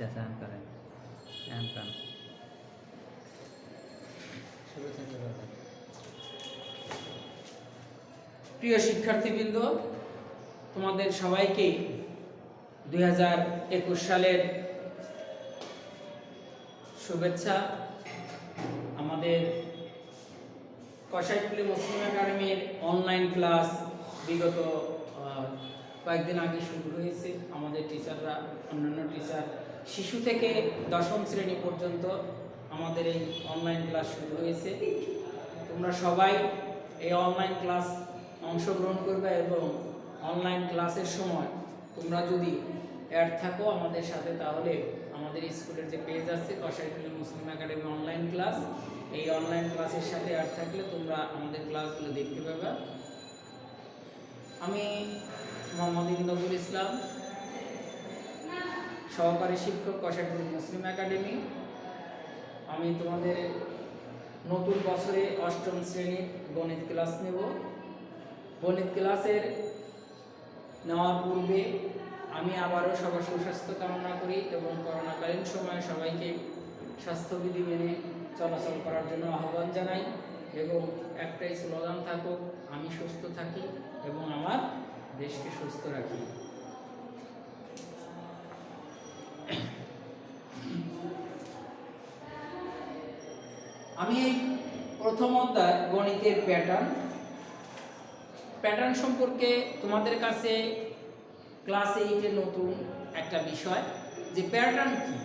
আচ্ছা আচ্ছা আন করেন আন করেন শুরু থেকে বলেন। প্রিয় শিক্ষার্থীবৃন্দ, তোমাদের সবাইকে 2021 সালের শুভেচ্ছা। আমাদের কসাইটুলি মুসলিম একাডেমির অনলাইন ক্লাস বিগত কয়েকদিন আগে শুরু হয়েছে। আমাদের টিচাররা, অন্যান্য টিচার, শিশু থেকে দশম শ্রেণী পর্যন্ত আমাদের এই অনলাইন ক্লাস শুরু হয়েছে। তোমরা সবাই এই অনলাইন ক্লাস অংশগ্রহণ করবে এবং অনলাইন ক্লাসের সময় তোমরা যদি অ্যাড থাকো আমাদের সাথে, তাহলে আমাদের স্কুলের যে পেজ আছে কসাইটুলি মুসলিম একাডেমি অনলাইন ক্লাস, এই অনলাইন ক্লাসের সাথে অ্যাড থাকলে তোমরা আমাদের ক্লাসগুলো দেখতে পাবে। আমি মোহাম্মদ ইমদাদুল ইসলাম, সহকারী শিক্ষক কসাইটুলি মুসলিম একাডেমি। আমি তোমাদের নতুন বছরে অষ্টম শ্রেণীর গণিত ক্লাস নেব। গণিত ক্লাসের নেওয়ার পূর্বে আমি আবারও সবার সুস্বাস্থ্য কামনা করি এবং করোনাকালীন সময়ে সবাইকে স্বাস্থ্যবিধি মেনে চলাচল করার জন্য আহ্বান জানাই এবং একটাই স্লোগান থাকুক, আমি সুস্থ থাকি এবং আমার দেশকে সুস্থ রাখি। আমি এই প্রথম অধ্যায় গণিতের প্যাটার্ন সম্পর্কে তোমাদের কাছে ক্লাস 8-এর নতুন একটা বিষয়, যে প্যাটার্ন কি।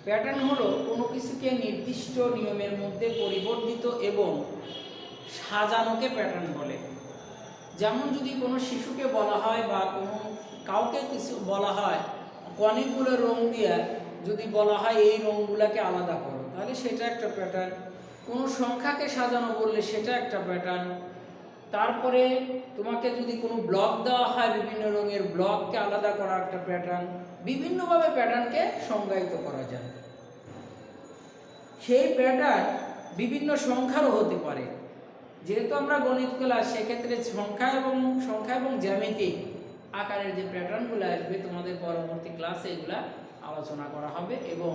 প্যাটার্ন হলো কোনো কিছুকে নির্দিষ্ট নিয়মের মধ্যে পরিবর্তিত এবং সাজানোকে প্যাটার্ন বলে। যেমন যদি কোনো শিশুকে বলা হয় বা কোনো কাউকে কিছু বলা হয়, অনেকগুলো রং দিয়ে যদি বলা হয় এই রঙগুলোকে আলাদা করো, তাহলে সেটা একটা প্যাটার্ন। কোনো সংখ্যাকে সাজানো বললে সেটা একটা প্যাটার্ন। তারপরে তোমাকে যদি কোনো ব্লক দেওয়া হয়, বিভিন্ন রঙের ব্লককে আলাদা করা একটা প্যাটার্ন। বিভিন্নভাবে প্যাটার্নকে সংজ্ঞায়িত করা যায়। সেই প্যাটার্ন বিভিন্ন সংখ্যারও হতে পারে। যেহেতু আমরা গণিত ক্লাস, সেক্ষেত্রে সংখ্যা এবং জ্যামিতিক আকারের যে প্যাটার্নগুলো আসবে তোমাদের পরবর্তী ক্লাসে এগুলা আলোচনা করা হবে এবং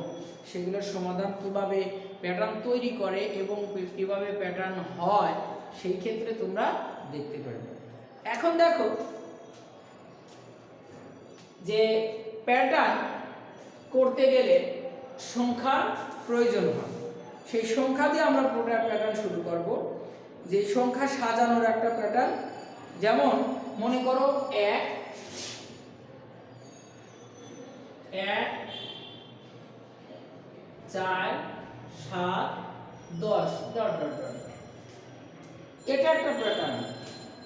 সেগুলোর সমাধান কীভাবে প্যাটার্ন তৈরি করে এবং কীভাবে প্যাটার্ন হয় সেই ক্ষেত্রে তোমরা দেখতে পারবে। এখন দেখো যে প্যাটার্ন করতে গেলে সংখ্যার প্রয়োজন হয়। সেই সংখ্যা দিয়ে আমরা প্যাটার্ন শুরু করব। যে সংখ্যা সাজানোর একটা প্যাটার্ন, যেমন মনে করো 1 4 7 10 এটা একটা প্যাটার্ন।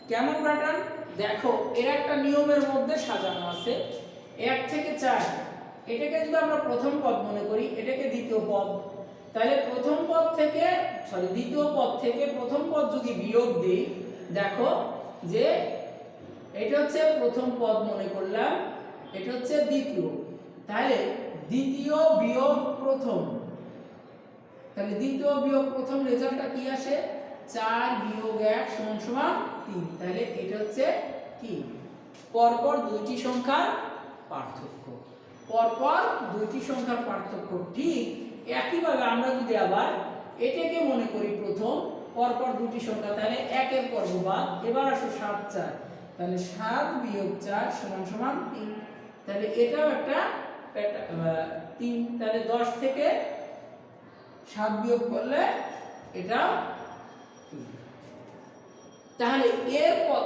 কেমন প্যাটার্ন? দেখো, এর একটা নিয়মের মধ্যে সাজানো আছে। 1 থেকে 4, এটাকে যদি আমরা প্রথম পদ মনে করি, এটাকে দ্বিতীয় পদ, তাহলে দ্বিতীয় পদ থেকে প্রথম পদ যদি বিয়োগ দিই, দেখো যে এটা হচ্ছে প্রথম পদ মনে করলাম, এটা হচ্ছে দ্বিতীয়, তাহলে দ্বিতীয় বিয়োগ প্রথম, তাহলে দ্বিতীয় বিয়োগ প্রথম রেজাল্টটা কি আসে? 4 বিয়োগ 1 সমান 3। তাহলে এটা হচ্ছে কি? পরপর দুইটি সংখ্যার পার্থক্য। পরপর দুইটি সংখ্যার পার্থক্য। ঠিক একইভাবে আমরা যদি আবার এটাকে মনে করি প্রথম, পরপর দুটি সংখ্যা, তাহলে 1 এর পর বাদ, এবার আসো 7 4, তাহলে 7 বিয়োগ 4 সমান 3। তাহলে এটাও একটা 3। তাহলে 10 থেকে 7 বিয়োগ করলে এটা 3। তাহলে এরপর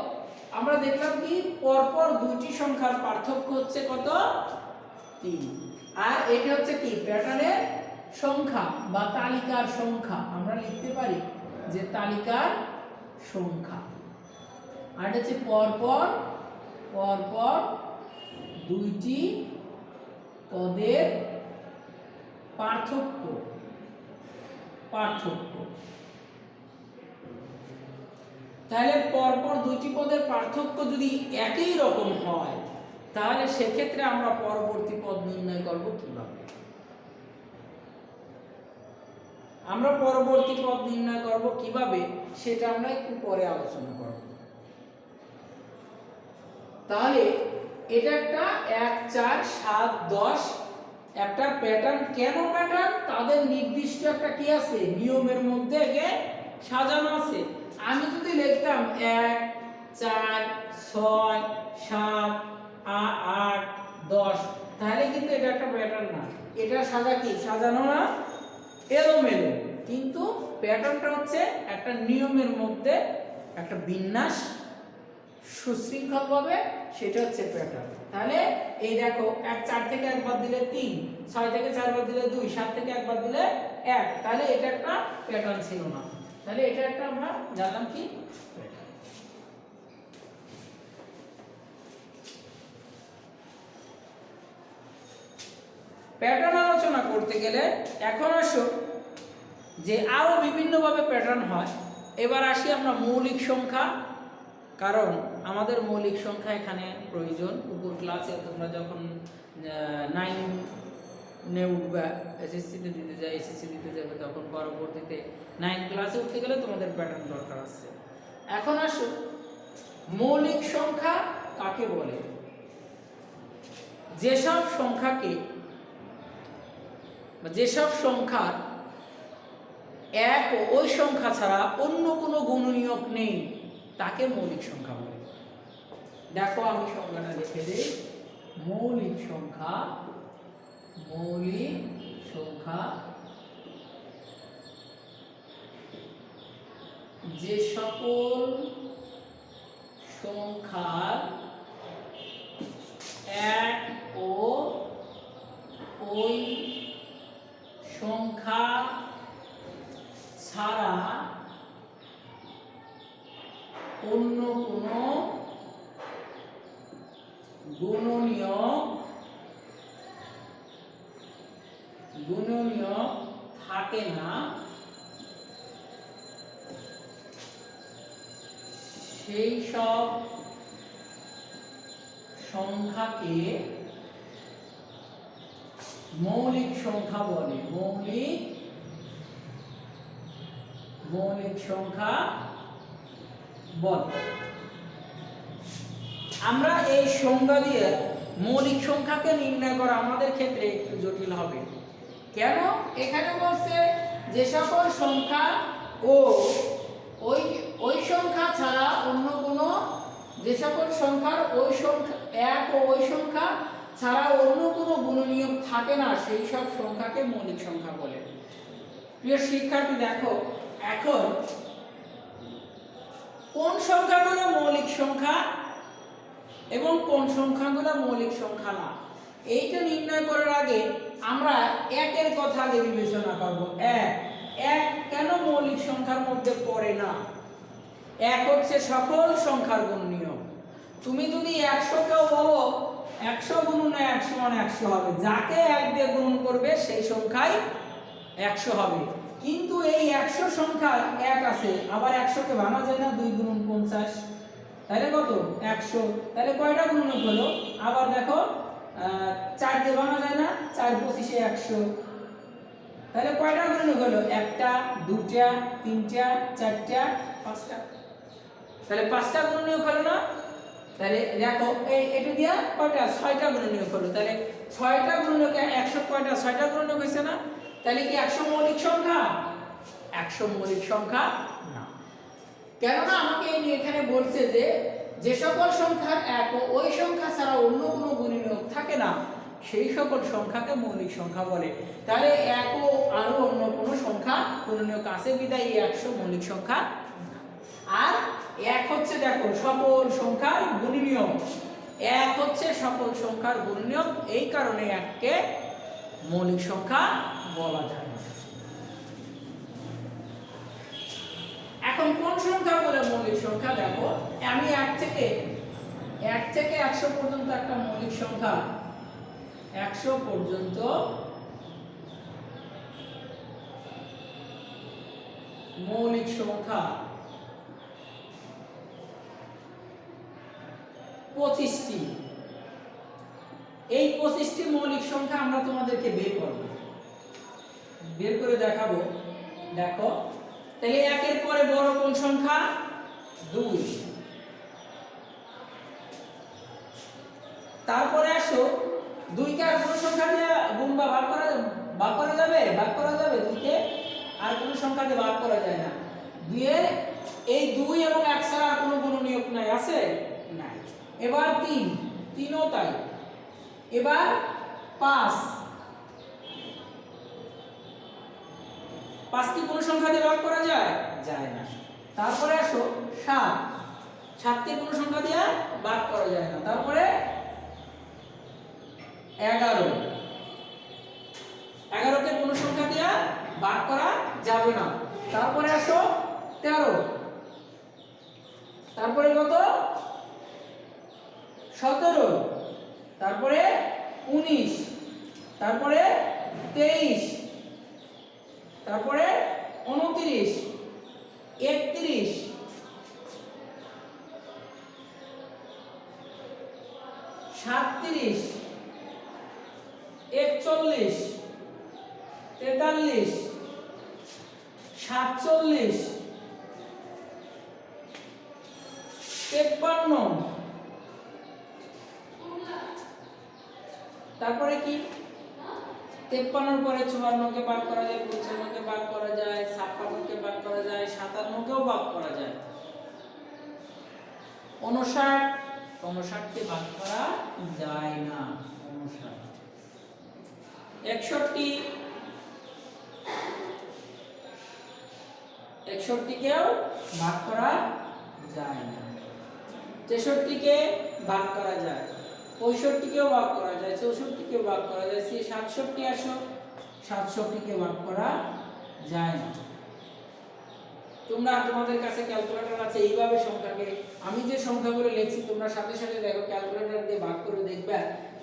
আমরা দেখলাম কি পরপর দুইটি সংখ্যার পার্থক্য হচ্ছে কত? 3। আর এটা হচ্ছে কি প্যাটার্নের সংখ্যা বা তালিকার সংখ্যা। আমরা লিখতে পারি যে তালিকার সংখ্যা। আর এটা হচ্ছে পরপর দুইটি পদের পার্থক্য। তাহলে পরপর দুইটি পদের পার্থক্য যদি একই রকম হয়, তাহলে সেক্ষেত্রে আমরা পরবর্তী পদ নির্ণয় করব কিভাবে? সেটা আমরা একটু পরে আলোচনা করব। তাহলে এটা একটা 1 4 7 10 একটা প্যাটার্ন। কেন প্যাটার্ন? তাদের নির্দিষ্ট একটা কি আছে, নিয়মের মধ্যে একে সাজানো আছে। আমি যদি লিখতাম 1 4 6 7 8 10, তাহলে কিন্তু এটা একটা প্যাটার্ন না, এটা সাজানো না, এলোমেলো। কিন্তু প্যাটার্নটা হচ্ছে একটা নিয়মের মধ্যে একটা বিন্যাস সুশৃঙ্খলভাবে, সেটা হচ্ছে প্যাটার্ন। তাহলে এই দেখো 1 4 থেকে একবার দিলে 3, 6 থেকে 4 বার দিলে 2, 7 থেকে একবার দিলে 1, তাহলে এটা একটা প্যাটার্ন ছিল না। তাহলে এটা একটা আমরা জানলাম কি প্যাটার্ন। আলোচনা করতে গেলে এখন আসো যে আরো বিভিন্নভাবে প্যাটার্ন হয়। এবার আসি আমরা মৌলিক সংখ্যা, কারণ আমাদের মৌলিক সংখ্যা এখানে প্রয়োজন। উপর ক্লাসে তোমরা যখন 9 উঠবে, এসএসসিতে দিতে যাবে, এসএসসি দিতে যাবে, তখন পরবর্তীতে 9 ক্লাসে উঠতে গেলে তোমাদের প্যাটার্ন দরকার আছে। এখন আসো মৌলিক সংখ্যা কাকে বলে? যেসব সংখ্যাকে বা যেসব সংখ্যার এক ও ওই সংখ্যা ছাড়া অন্য কোনো গুণনীয়ক নেই তাকে মৌলিক সংখ্যা বলে। দেখো আমি সংখ্যাটা লিখে দিই। মৌলিক সংখ্যা যে সকল সংখ্যার এক ও ওই সংখ্যা ছাড়া অন্য কোনো গুণনীয়ক থাকে না সেই সব সংখ্যাকে মৌলিক সংখ্যা বলে। মৌলিক সংখ্যা বলে। আমরা এই সংজ্ঞা দিয়ে মৌলিক সংখ্যাকে নির্ণয় করা আমাদের ক্ষেত্রে একটু জটিল হবে। কেন? এখানে বলছে যে সকল সংখ্যা ও ওই সংখ্যা ছাড়া অন্য কোনো, যে সকল সংখ্যার ওই সংখ্যা এক ও ওই সংখ্যা ছাড়া অন্য কোনো গুণনীয়ক থাকে না সেই সব সংখ্যাকে মৌলিক সংখ্যা বলে। প্রিয় শিক্ষার্থী দেখো, এখন কোন সংখ্যাগুলো মৌলিক সংখ্যা এবং কোন সংখ্যাগুলো মৌলিক সংখ্যা না, এইটা নির্ণয় করার আগে আমরা একের কথা আগে বিবেচনা করব। এক কেন মৌলিক সংখ্যার মধ্যে পড়ে না? এক হচ্ছে সকল সংখ্যার গুণনীয়ক। তুমি যদি 100কেও বলো 100 গুণন 1 সমান 100 হবে, যাকে 1 দিয়ে গুণ করবে সেই সংখ্যাই 100 হবে। কিন্তু এই 100 সংখ্যা 1 আছে, আবার 100কে ভাঙা যায় না 2 গুণন 50, তাহলে কত 100, তাহলে কয়টা গুণনীয়ক হলো? আবার দেখো 4 দিয়ে ভাঙা যায় না, 4 25 100, তাহলে কয়টা গুণনীয়ক হলো? একটা, দুটা, তিনটা, চারটা, পাঁচটা, তাহলে 5টা গুণনীয়ক হলো না? তাহলে দেখো এটা দিয়া কয়টা? 6টা গুণনীয়ক হলো। তাহলে 6টা গুণনীয়ক 100 কয়টা? 6টা গুণনীয়ক হইছে না? তাহলে কি 100 মৌলিক সংখ্যা? 100 মৌলিক সংখ্যা না। কেননা আমাকে এখানে বলছে যে সকল সংখ্যার এক ও ওই সংখ্যা ছাড়া অন্য কোনো গুণনীয়ক থাকে না সেই সকল সংখ্যাকে মৌলিক সংখ্যা বলে। তাহলে এক ও আরো অন্য কোনো সংখ্যা গুণনীয়ক আছে বিধায় এই 100 মৌলিক সংখ্যা। আর এক হচ্ছে দেখো সকল সংখ্যার গুণনীয়ক, এক হচ্ছে সকল সংখ্যার গুণনীয়ক, এই কারণে এককে মৌলিক সংখ্যা বলা যায়। এখন কোন সংখ্যা বলে মৌলিক সংখ্যা? দেখো আমি 1 থেকে 100 পর্যন্ত একটা মৌলিক সংখ্যা, 100 পর্যন্ত মৌলিক সংখ্যা 25টি। এই 25টি মৌলিক সংখ্যা আমরা তোমাদেরকে বের করে দেখাবো। দেখো তাহলে একের পরে বড় কোন সংখ্যা? 2। তারপরে আসো 2 কে আর কোন সংখ্যা দিয়ে গুণ বা ভাগ করা যাবে? ভাগ করা যাবে 2 কে আর কোন সংখ্যা দিয়ে ভাগ করা যায় না। 2 এর এই 2 এবং 1 ছাড়া আর কোনো গুণনীয়ক নাই, আছে? নাই। এবার 3, 3 ও তাই। এবার 5, 5 কি কোন সংখ্যা দিয়ে ভাগ করা যায়? যায় না। তারপরে আসো 7, 7 কে কোন সংখ্যা দিয়ে ভাগ করা যায় না। তারপরে 11, 11 কে কোন সংখ্যা দিয়ে ভাগ করা যাবে না। তারপরে আসো 13, তারপরে কত? 17, তারপরে 19, তারপরে 23, তারপরে 29, 31, 37, 41, 43, 47, 53, তারপরে কি 53 এর পরে 54 কে ভাগ করা যায়, 55 কে ভাগ করা যায়, 56 কে ভাগ করা যায়, 57 কেও ভাগ করা যায়, 59 কে ভাগ করা যায় না। 61 কেও ভাগ করা যায় না। 63 কে ভাগ করা যায়, 65 কেও ভাগ করা যায়, 64 কেও ভাগ করা যায়, 67 আসো 67 কে ভাগ করা যায় না। তোমরা তোমাদের কাছে ক্যালকুলেটর আছে, এইভাবে সংখ্যাকে আমি যে সংখ্যাগুলো লিখছি তোমরা সাথে সাথে দেখো ক্যালকুলেটর দিয়ে ভাগ করে দেখবে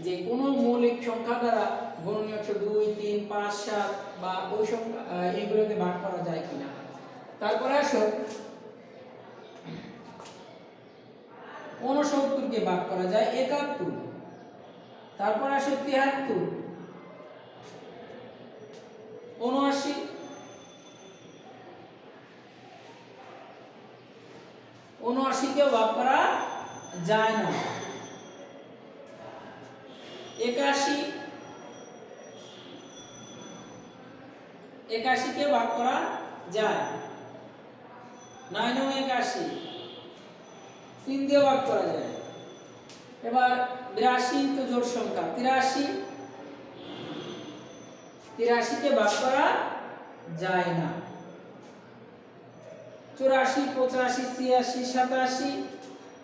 যে কোন মৌলিক সংখ্যা দ্বারা গুণনীয়ক 2, 3, 5, 7 বা ওই সংখ্যা এগুলোকে ভাগ করা যায় কিনা। তারপরে আসো 69 কে ভাগ করা যায় 71, তারপর আসো 73, 79, 79 কেও ভাগ করা যায় না। 81, 81 কে ভাগ করা যায়, 9 ও 81, 3 দিয়ে ভাগ করা যায়। এবার 82 তো জোড় সংখ্যা, 83, 83 কে ভাগ করা যায় না। 84, 85, 86, 87,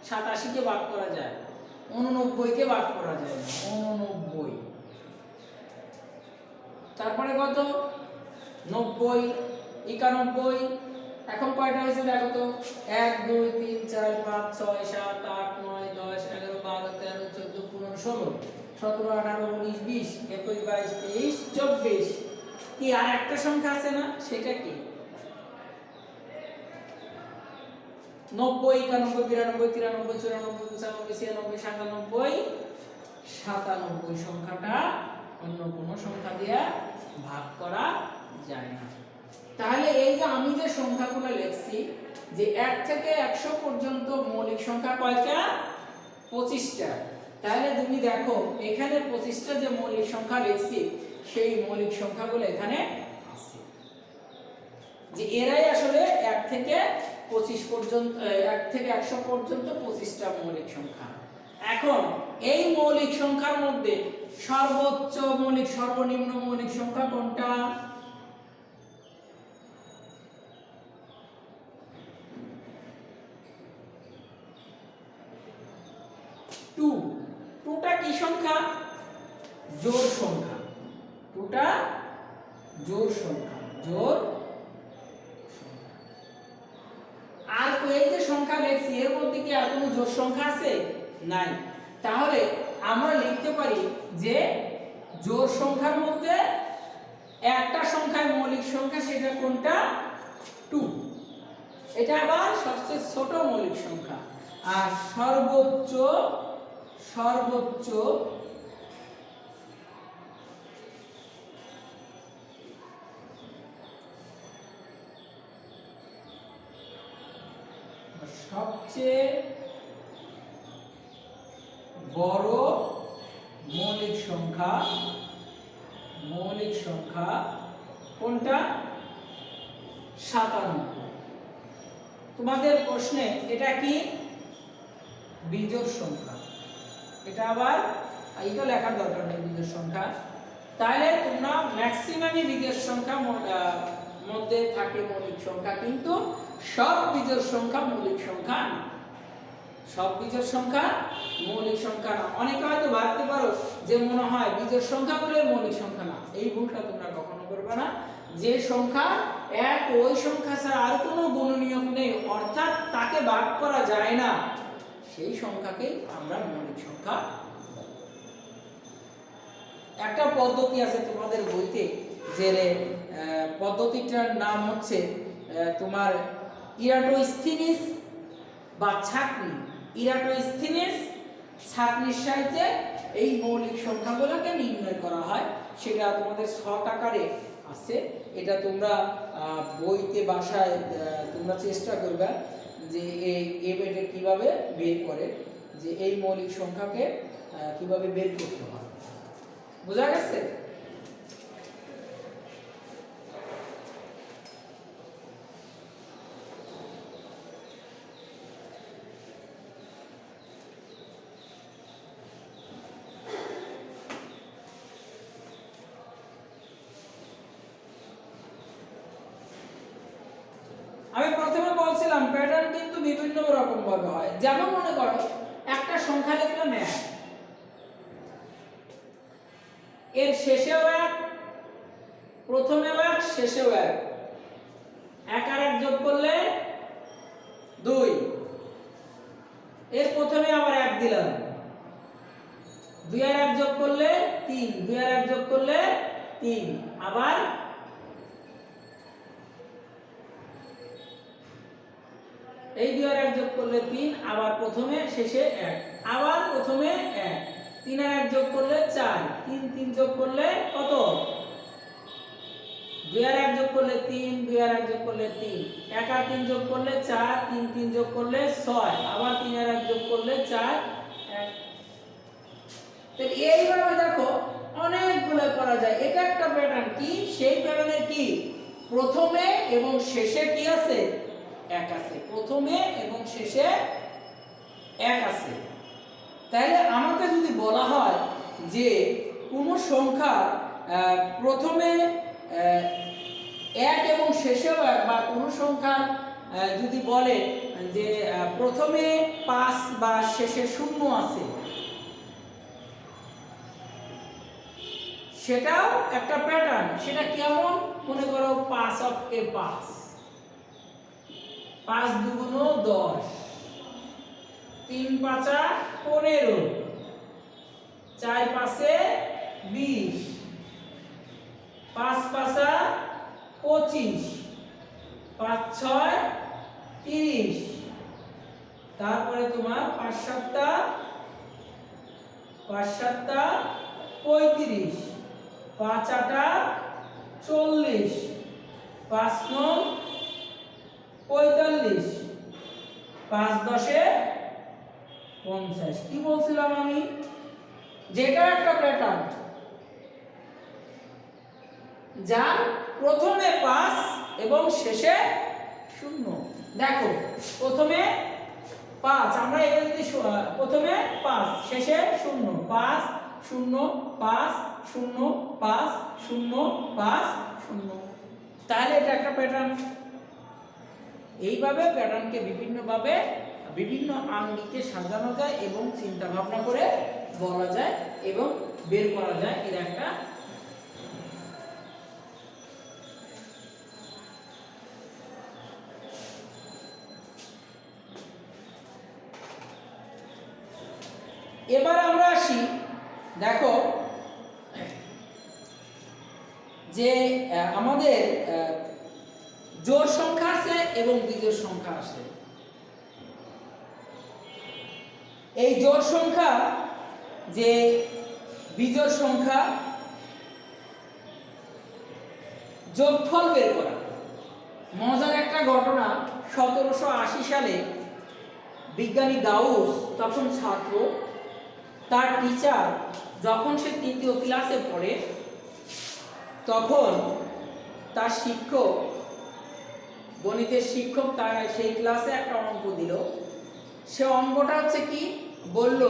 87 কে ভাগ করা যায়, 89 কে ভাগ করা যায় না, 89। তারপরে কত? 90, 91, এখন কয়টা হয়েছে দেখো তো? 1, 2, 3, 4, 5, 6, 7, 8, 9, 10, 11, 12, 13, 14, 15, 16, 17, 18, 19, 20, 21, 22, 23, 24। কি আর একটা সংখ্যা আছে না? সেটা কি? 90, 91, 92, 93, 94, 95, 96, 97, 97 সংখ্যাটা অন্য কোন সংখ্যা দিয়ে ভাগ করা যায় না। তাহলে এই যে আমি যে সংখ্যাগুলো লিখছি যে 1 থেকে 100 পর্যন্ত মৌলিক সংখ্যা কয়টা? 25টা। তাহলে তুমি দেখো এখানে 25টা যে মৌলিক সংখ্যা লিখছি সেই মৌলিক সংখ্যাগুলো এখানে আছে, যে এরাই আসলে 1 থেকে 25 পর্যন্ত 1 থেকে 100 পর্যন্ত 25টা মৌলিক সংখ্যা। এখন এই মৌলিক সংখ্যার মধ্যে সর্বোচ্চ মৌলিক সর্বনিম্ন মৌলিক সংখ্যা কোনটা? 2। 2টা কি সংখ্যা? জোড় সংখ্যা। 2টা জোড় সংখ্যা, জোড় সংখ্যা। আর এই যে সংখ্যা লিখছি এর মধ্যে কি আর কোনো জোড় সংখ্যা আছে? নাই। তাহলে আমরা লিখতে পারি যে জোড় সংখ্যার মধ্যে একটা সংখ্যায় মৌলিক সংখ্যা, সেটা কোনটা? 2। এটা আবার সবচেয়ে ছোট মৌলিক সংখ্যা। আর সর্বোচ্চ সবচেয়ে বড় কোনটা? 97। তোমাদের প্রশ্নে এটা কি? বিজোড় সংখ্যা। এটা আবার এটা লেখার দরকার নেই বিজোড় সংখ্যা। তাহলে তোমরা ম্যাক্সিমামই বিজোড় সংখ্যা মধ্যে থাকে মৌলিক সংখ্যা, কিন্তু সব বিজোড় সংখ্যা মৌলিক সংখ্যা না। সব বিজোড় সংখ্যা মৌলিক সংখ্যা না। অনেকে হয়তো ভাবতে পারো যে মনে হয় বিজোড় সংখ্যা বলে মৌলিক সংখ্যা না। এই ভুলটা তোমরা কখনো করবে না। যে সংখ্যা এক ওই সংখ্যা ছাড়া আর কোনো গুণনীয়ক নেই, অর্থাৎ তাকে ভাগ করা যায় না, সেই সংখ্যাকেই আমরা মৌলিক সংখ্যা বলি। একটা পদ্ধতি আছে তোমাদের বইতে, যে পদ্ধতিটার নাম হচ্ছে তোমার ইরাটোস্থিনিস বা ছাঁকনি। ইরাটোস্থিনিস ছাঁকনির সাহায্যে এই মৌলিক সংখ্যাগুলোকে নির্ণয় করা হয়। সেটা তোমাদের শর্ট আকারে আছে। এটা তোমরা বইতে বাসায় তোমরা চেষ্টা করবে যে এটা কিভাবে বের করে, যে এই মৌলিক সংখ্যাকে কিভাবে বের করতে হয়। বোঝা গেছে? আমি প্রথমে বলছিলাম প্যাটার্ন কিন্তু বিভিন্ন রকম ভাবে হয়। যেমন মনে করো একটা সংখ্যা লিখলাম 1, এর শেষেও 1, প্রথমেও 1, শেষেও 1, 1 আর 1 যোগ করলে 2, এর প্রথমে আবার 1 দিলাম, 2 আর 1 যোগ করলে 3, 2 আর 1 যোগ করলে 3, আবার এই 2 আর 1 যোগ করলে 3, আবার প্রথমে শেষে 1, আবার প্রথমে 1, 3 আর 1 যোগ করলে 4, 3 3 যোগ করলে কত? 2 আর 1 যোগ করলে 3, 2 আর 1 যোগ করলে 3, 1 আর 3 যোগ করলে 4, 3 3 যোগ করলে 6, আবার 3 আর 1 যোগ করলে 4, 1। তাহলে এইভাবে দেখো অনেকগুলো করা যায়। এটা একটা প্যাটার্ন। কি সেই প্যাটার্নের কি প্রথমে এবং শেষে কি আছে? 1 আছে। প্রথমে এবং শেষে 1 আছে। তাহলে আমাকে যদি বলা হয় যে কোন সংখ্যা প্রথমে 1 এবং শেষেও 1, বা কোন সংখ্যা যদি বলে যে প্রথমে 5 বা শেষে 0 আছে, সেটাও একটা প্যাটার্ন। সেটা কেমন? মনে করো 5 অক্ষে 5, 5 দুগুণ 10, 3 পাঁচা 15, 4 পাঁচে 20, 5 পাঁচা 25, 5 6 30, তারপরে তোমার 5 7 35, 5 8 40, 5 9 45, 5 10 50। কি বলছিলাম আমি? যেটা একটা প্যাটার্ন, যার প্রথমে 5 এবং শেষে 0। দেখো প্রথমে 5, আমরা এটা যদি প্রথমে 5 শেষে 0, 5 0 5 0 5 0 5 0, তাহলে এটা একটা প্যাটার্ন। এইভাবে প্যাটার্নকে বিভিন্নভাবে বিভিন্ন আঙ্গিকে সাজানো যায় এবং চিন্তা ভাবনা করে বলা যায় এবং বের করা যায়। এর একটা এবার আমরা আসি, দেখো যে আমাদের জোড় সংখ্যা আছে এবং বিজোড় সংখ্যা আছে। এই জোড় সংখ্যা যে বিজোড় সংখ্যা যোগফল বের করা। মজার একটা ঘটনা, 1780 সালে বিজ্ঞানী গাউস তখন ছাত্র, তার টিচার যখন সে তৃতীয় ক্লাসে পড়ে তখন তার শিক্ষক, গণিতের শিক্ষক তার সেই ক্লাসে একটা অঙ্ক দিল। সে অঙ্কটা হচ্ছে কি বলল,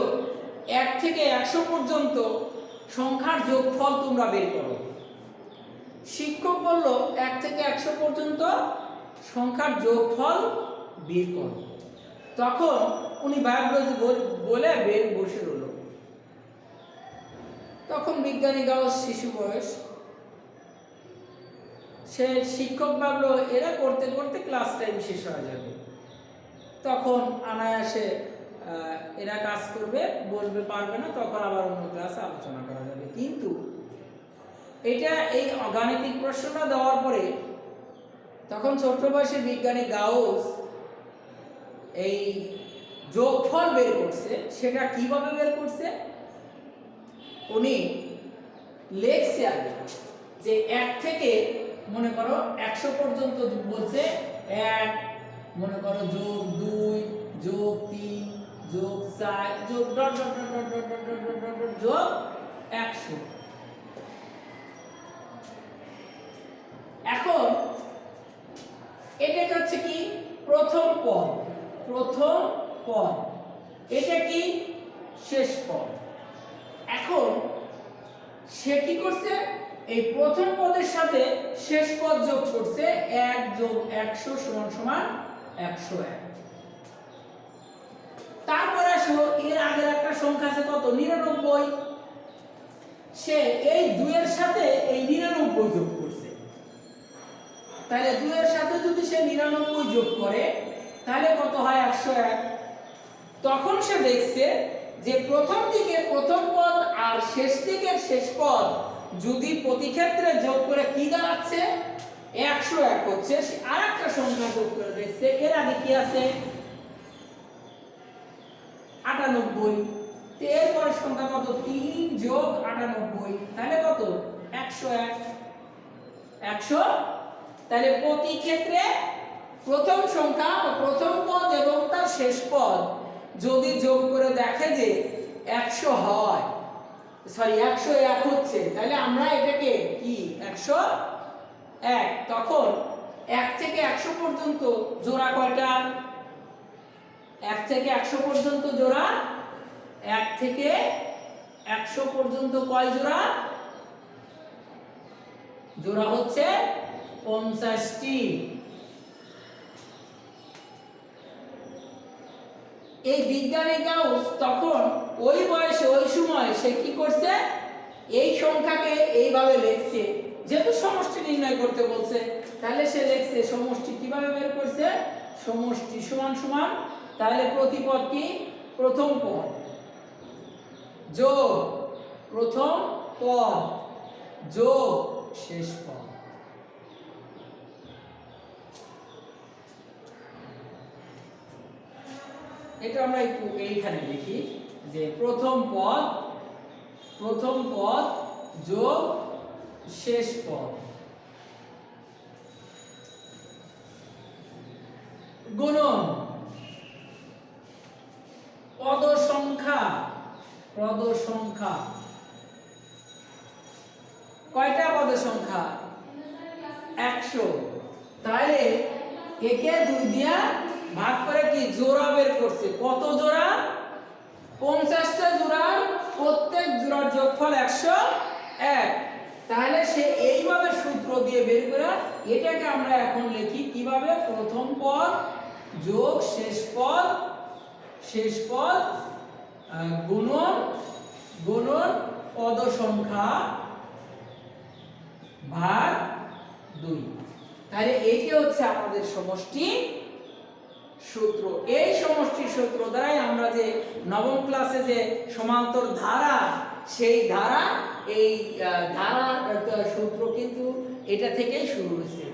1 থেকে 100 পর্যন্ত সংখ্যার যোগফল তোমরা বের করো। শিক্ষক বলল 1 থেকে 100 পর্যন্ত সংখ্যার যোগফল বের করো। তখন উনি বায়োলজি বলে বসে রইল। তখন বিজ্ঞানী গাউস শিশু বয়স, সে শিক্ষক ভাবলো এরা করতে করতে ক্লাস টাইম শেষ হয়ে যাবে, তখন অনায়াসে এরা কাজ করবে, বলবে পারবে না, তখন আবার অন্য ক্লাসে আলোচনা করা যাবে। কিন্তু এটা এই গাণিতিক প্রশ্নটা দেওয়ার পরে তখন ছোট বয়সে বিজ্ঞানী গাউস এই যোগফল বের করছে। সেটা কিভাবে বের করছে? উনি লেখছে আগে যে 1 থেকে মনে করো 100 পর্যন্ত বলছে, 1 মনে করো যোগ 2 যোগ 3 যোগ 4 যোগ dot dot dot dot dot dot dot dot dot যোগ 100। এখন এটা হচ্ছে কি প্রথম পদ, প্রথম পদ, এটা কি শেষ পদ। এখন সে কি করছে, এই প্রথম পদের সাথে শেষ পদ যোগ করছে, 1 যোগ 100 সমান সমান 101। তারপরে আসো এর আগের একটা সংখ্যা আছে কত, 99। সে এই 2 এর সাথে এই 99 যোগ করছে। তাহলে 2 এর সাথে যদি সে 99 যোগ করে তাহলে কত হয়, 101। তখন সে দেখছে যে প্রথম দিকে প্রথম পদ আর শেষ দিকের শেষ পদ যদি প্রতি ক্ষেত্রে যোগ করে কি দাঁড়াচ্ছে, 101 হচ্ছে। সে আরেকটা সংখ্যা যোগ করে দেখছে, এর আগে কি আছে 98। তো এরপর সংখ্যা কত, 3 যোগ 98, তাহলে কত 101। 100। তাহলে প্রতি ক্ষেত্রে প্রথম সংখ্যা প্রথম পদ এবং তার শেষ পদ যদি যোগ করে দেখে যে 100 হয়, সরি 101 হচ্ছে, তাহলে আমরা এটাকে কি 101। তখন 1 থেকে 100 পর্যন্ত জোড়া কয়টা, 1 থেকে 100 পর্যন্ত জোড়া, 1 থেকে 100 পর্যন্ত কয় জোড়া, জোড়া হচ্ছে 50টি। এই বিজ্ঞানী গাউস তখন ওই বয়সে ওই সময় সে কি করছে, এই সংখ্যাকে এইভাবে লিখছে। যেহেতু সমষ্টি নির্ণয় করতে বলছে তাহলে সে লিখছে সমষ্টি কিভাবে বের করছে, সমষ্টি সমান সমান, তাহলে প্রতিপদ কি প্রথম পদ যোগ প্রথম পদ যোগ শেষ পদ। এটা আমরা একটু এইখানে লিখি যে প্রথম পদ যোগ শেষ পদ গুণন পদ সংখ্যা কয়টা পদ সংখ্যা, 100। তাহলে একে 2 দিয়া ভাগ করে কি জোড়া বের করছে, কত জোড়া, 50টা জোড়া, প্রত্যেক জোড়ার যোগফল 101। তাহলে সে এইভাবে সূত্র দিয়ে বের করে এটাকে আমরা এখন লিখি কিভাবে, প্রথম পদ যোগ শেষ পদ গুণন পদ সংখ্যা ভাগ 2। তাহলে এইটা হচ্ছে আমাদের সমষ্টি সূত্র। এই সমষ্টি সূত্র দ্বারাই আমরা যে নবম ক্লাসে যে সমান্তর ধারা, সেই ধারা, এই ধারা সূত্র কিন্তু এটা থেকেই শুরু হয়েছে।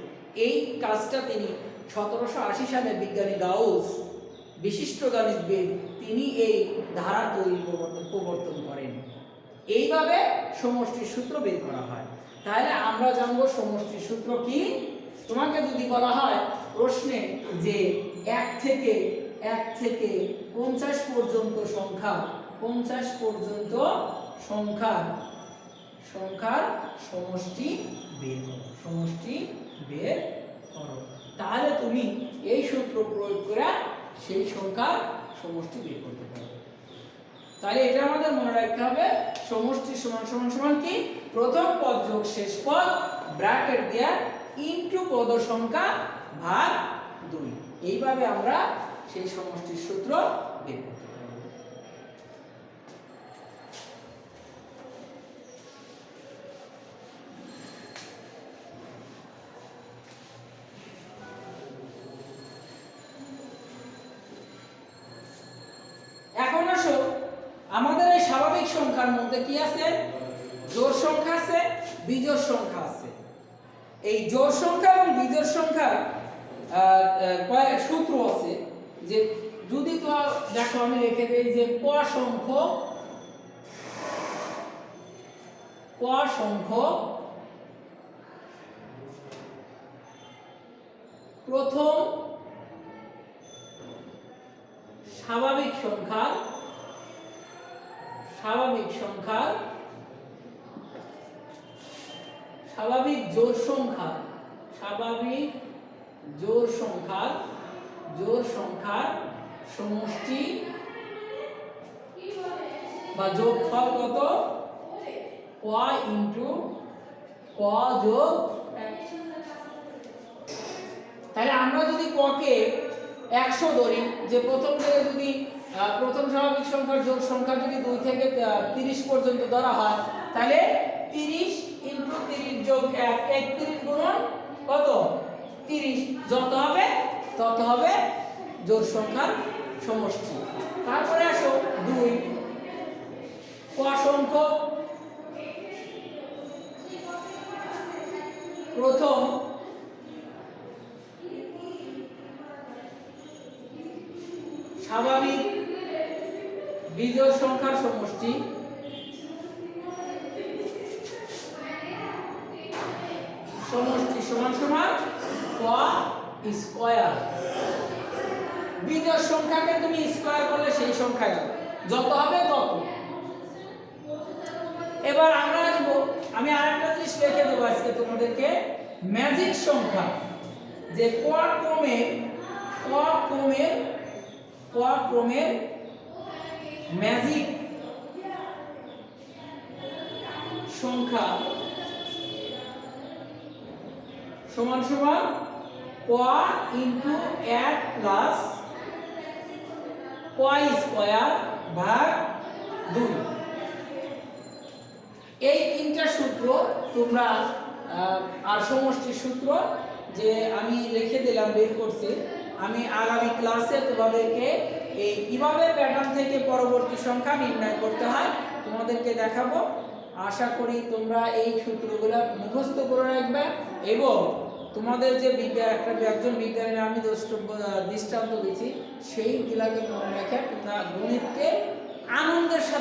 এই কাজটা তিনি 1780 সালে বিজ্ঞানী গাউস, বিশিষ্ট গণিতবিদ, তিনি এই ধারা প্রবর্তন করেন। এইভাবে সমষ্টির সূত্র বের করা হয়। তাহলে আমরা জানবো সমষ্টির সূত্র কি। তোমাকে যদি বলা হয় প্রশ্নে যে 1 থেকে 50 পর্যন্ত সংখ্যা, 50 পর্যন্ত সংখ্যার সমষ্টি বের করো, সমষ্টি বের করো। তাহলে তুমি এই সূত্র প্রয়োগ করে সেই সংখ্যার সমষ্টি বের করতে পারবে। তাহলে এটা আমাদের মনে রাখতে হবে, সমষ্টি সমান সমান সমান কি, প্রথম পদ যোগ শেষ পদ ব্র্যাকেট দেয়া ইনটু পদ সংখ্যা ভাগ 2। এইভাবে আমরা সেই সমষ্টির সূত্র বের করতে পারব। এখন আসো, আমাদের এই স্বাভাবিক সংখ্যার মধ্যে কি আছে, জোড় সংখ্যা আছে, বিজোড় সংখ্যা আছে। এই জোড় সংখ্যা এবং বিজোড় সংখ্যার কয়েক সূত্র আছে। যে যদি তো দেখো আমি লিখে দেই যে ক সংখ্যক প্রথম স্বাভাবিক সংখ্যার স্বাভাবিক জোড় সংখ্যার সমষ্টি বা যোগফল কত, ক ইনটু ক যোগ 1। তাহলে আমরা যদি ক কে 100 ধরি, যে প্রথম থেকে যদি প্রথম স্বাভাবিক সংখ্যার জোড় সংখ্যা যদি 2 থেকে 30 পর্যন্ত ধরা হয়, তাহলে 30 ইনটু 30 যোগ 1, 31 গুণন কত 30, যত হবে তত হবে জোড় সংখ্যার সমষ্টি। তারপরে আসো 2 ক সংখ্যক প্রথম স্বাভাবিক বিজোড় সংখ্যার সমষ্টি সমান সমান ক স্কয়ার। বিজোড় সংখ্যাকে তুমি স্কয়ার করলে সেই সংখ্যা যত হবে তত। এবার আমরা আসব, আমি আরেকটা জিনিস লিখে দেবো আজকে তোমাদেরকে, ম্যাজিক সংখ্যা। যে ক ক্রমের ম্যাজিক সংখ্যা সমান সমান ক ইনটু 1 প্লাস ক স্কয়ার ভাগ 2। এই তিনটা সূত্র তোমরা আর সমষ্টির সূত্র যে আমি লিখে দিলাম, বের করছি। আমি আগামী ক্লাসে তোমাদেরকে এই কিভাবে প্যাটার্ন থেকে পরবর্তী সংখ্যা নির্ণয় করতে হয় তোমাদেরকে দেখাবো। আশা করি তোমরা এই সূত্রগুলো মুখস্থ করে রাখবে এবং তোমাদের যে একজন বিজ্ঞানীর আমি দৃষ্টান্ত দিচ্ছি সেইগুলাকে মনে রেখে তোমরা গণিতকে আনন্দের সাথে